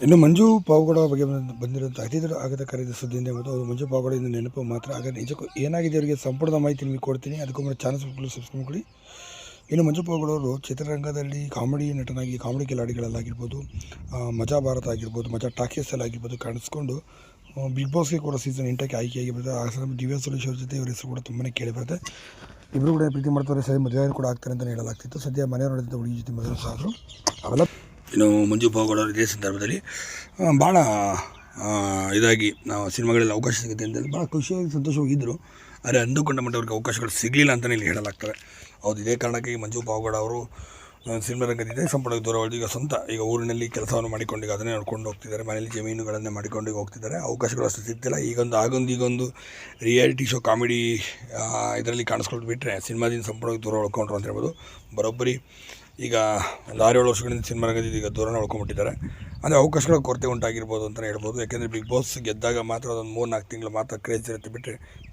ಇನ್ನು ಮಂಜು ಪಾವಗಡ ಬಗ್ಗೆ ಬಂದಿರುವಂಥ ಅತಿ ದೊಡ್ಡ ಆಘಾತಕಾರಿ ಸುದ್ದಿಯಿಂದ ಮತ್ತು ಅವರು ಮಂಜು ಪಾವಗಡ ಇಂದು ನೆನಪು ಮಾತ್ರ. ಆಗ ನಿಜಕ್ಕೂ ಏನಾಗಿದೆ ಅವರಿಗೆ ಸಂಪೂರ್ಣ ಮಾಹಿತಿ ನಿಮಗೆ ಕೊಡ್ತೀನಿ. ಅದಕ್ಕೂ ಮುನ್ನ ಚಾನಲ್ ಸಬ್ಸ್ಕ್ರೈಬ್ ಮಾಡಿ. ಇನ್ನು ಮಂಜು ಪಾವಗಡ ಅವರು ಚಿತ್ರರಂಗದಲ್ಲಿ ಕಾಮಿಡಿ ನಟನಾಗಿ ಕಾಮಿಡಿ ಕಿಲಾಡಿಗಳಲ್ಲಾಗಿರ್ಬೋದು, ಮಜಾ ಭಾರತ ಆಗಿರ್ಬೋದು, ಮಜಾ ಟಾಕೀಸಲ್ಲಿ ಆಗಿರ್ಬೋದು ಕಾಣಿಸ್ಕೊಂಡು ಬಿಗ್ ಬಾಸ್ಗೆ ಕೂಡ ಸೀಸನ್ 8ಕ್ಕೆ ಆಯ್ಕೆಯಾಗಿರ್ಬೋದು. ಆ ಸಮಯ ದಿವ್ಯಾ ಸುರೇಶ್ ಅವ್ರ ಜೊತೆ ಇವರ ಹೆಸರು ಕೂಡ ತುಂಬಾ ಕೇಳಿ ಬರುತ್ತೆ. ಇಬ್ಬರು ಕೂಡ ಪ್ರೀತಿ ಮಾಡ್ತಾರೆ, ಸರಿ ಮದುವೆ ಕೂಡ ಆಗ್ತಾರೆ ಅಂತ ಹೇಳಲಾಗ್ತಿತ್ತು. ಸದ್ಯ ಮನೆಯವರು ನೋಡಿದಂಥ ಹುಡುಗಿ ಜೊತೆ ಮದುವೆ ಆದರು. ಅವೆಲ್ಲ ಇನ್ನು ಮಂಜು ಪಾವಗಡ ಅವರು ಇದೇ ಸಂದರ್ಭದಲ್ಲಿ ಭಾಳ ಇದಾಗಿ ಸಿನಿಮಾಗಳಲ್ಲಿ ಅವಕಾಶ ಸಿಗುತ್ತೆ ಅಂತೇಳಿ ಭಾಳ ಖುಷಿಯಾಗಿ ಸಂತೋಷವಾಗಿದ್ದರು. ಆದರೆ ಅಂದುಕೊಂಡ ಮಟ್ಟವ್ರಿಗೆ ಅವಕಾಶಗಳು ಸಿಗಲಿಲ್ಲ ಅಂತಲೇ ಇಲ್ಲಿ ಹೇಳಲಾಗ್ತದೆ. ಹೌದು, ಇದೇ ಕಾರಣಕ್ಕೆ ಮಂಜು ಪಾವಗಡ ಅವರು ಸಿನಿಮಾ ರಂಗದಿಂದ ಸಂಪೂರ್ಣವಾಗಿ ದೂರ ಈಗ ಈಗ ಊರಿನಲ್ಲಿ ಕೆಲಸವನ್ನು ಮಾಡಿಕೊಂಡು ಈಗ ಅದನ್ನೇ ನೋಡ್ಕೊಂಡು ಹೋಗ್ತಿದ್ದಾರೆ. ಮನೆಯಲ್ಲಿ ಜಮೀನುಗಳನ್ನೇ ಮಾಡಿಕೊಂಡು ಹೋಗ್ತಿದ್ದಾರೆ. ಅವಕಾಶಗಳು ಅಷ್ಟು ಸಿಗ್ತಿಲ್ಲ. ಈಗೊಂದು ರಿಯಾಲಿಟಿ ಶೋ ಕಾಮಿಡಿ ಇದರಲ್ಲಿ ಕಾಣಿಸ್ಕೊಂಡು ಬಿಟ್ಟರೆ ಸಿನಿಮಾದಿಂದ ಸಂಪೂರ್ಣವಾಗಿ ದೂರ ಉಳ್ಕೊಂಡ್ರು ಅಂತ ಹೇಳ್ಬೋದು. ಬರೋಬ್ಬರಿ ಈಗ ಒಂದು 6-7 ವರ್ಷಗಳಿಂದ ಸಿನಿಮಾ ರಂಗದಿಂದ ಈಗ ದೂರನೇ ಉಳ್ಕೊಂಡ್ಬಿಟ್ಟಿದ್ದಾರೆ. ಅಂದರೆ ಅವಕಾಶಗಳ ಕೊರತೆ ಉಂಟಾಗಿರ್ಬೋದು ಅಂತಲೇ ಹೇಳ್ಬೋದು. ಯಾಕೆಂದರೆ ಬಿಗ್ ಬಾಸ್ ಗೆದ್ದಾಗ ಮಾತ್ರ ಅದೊಂದು 3-4 ತಿಂಗಳು ಮಾತ್ರ ಕ್ರೇಜ್ ಇರುತ್ತೆ ಬಿಟ್ಟರೆ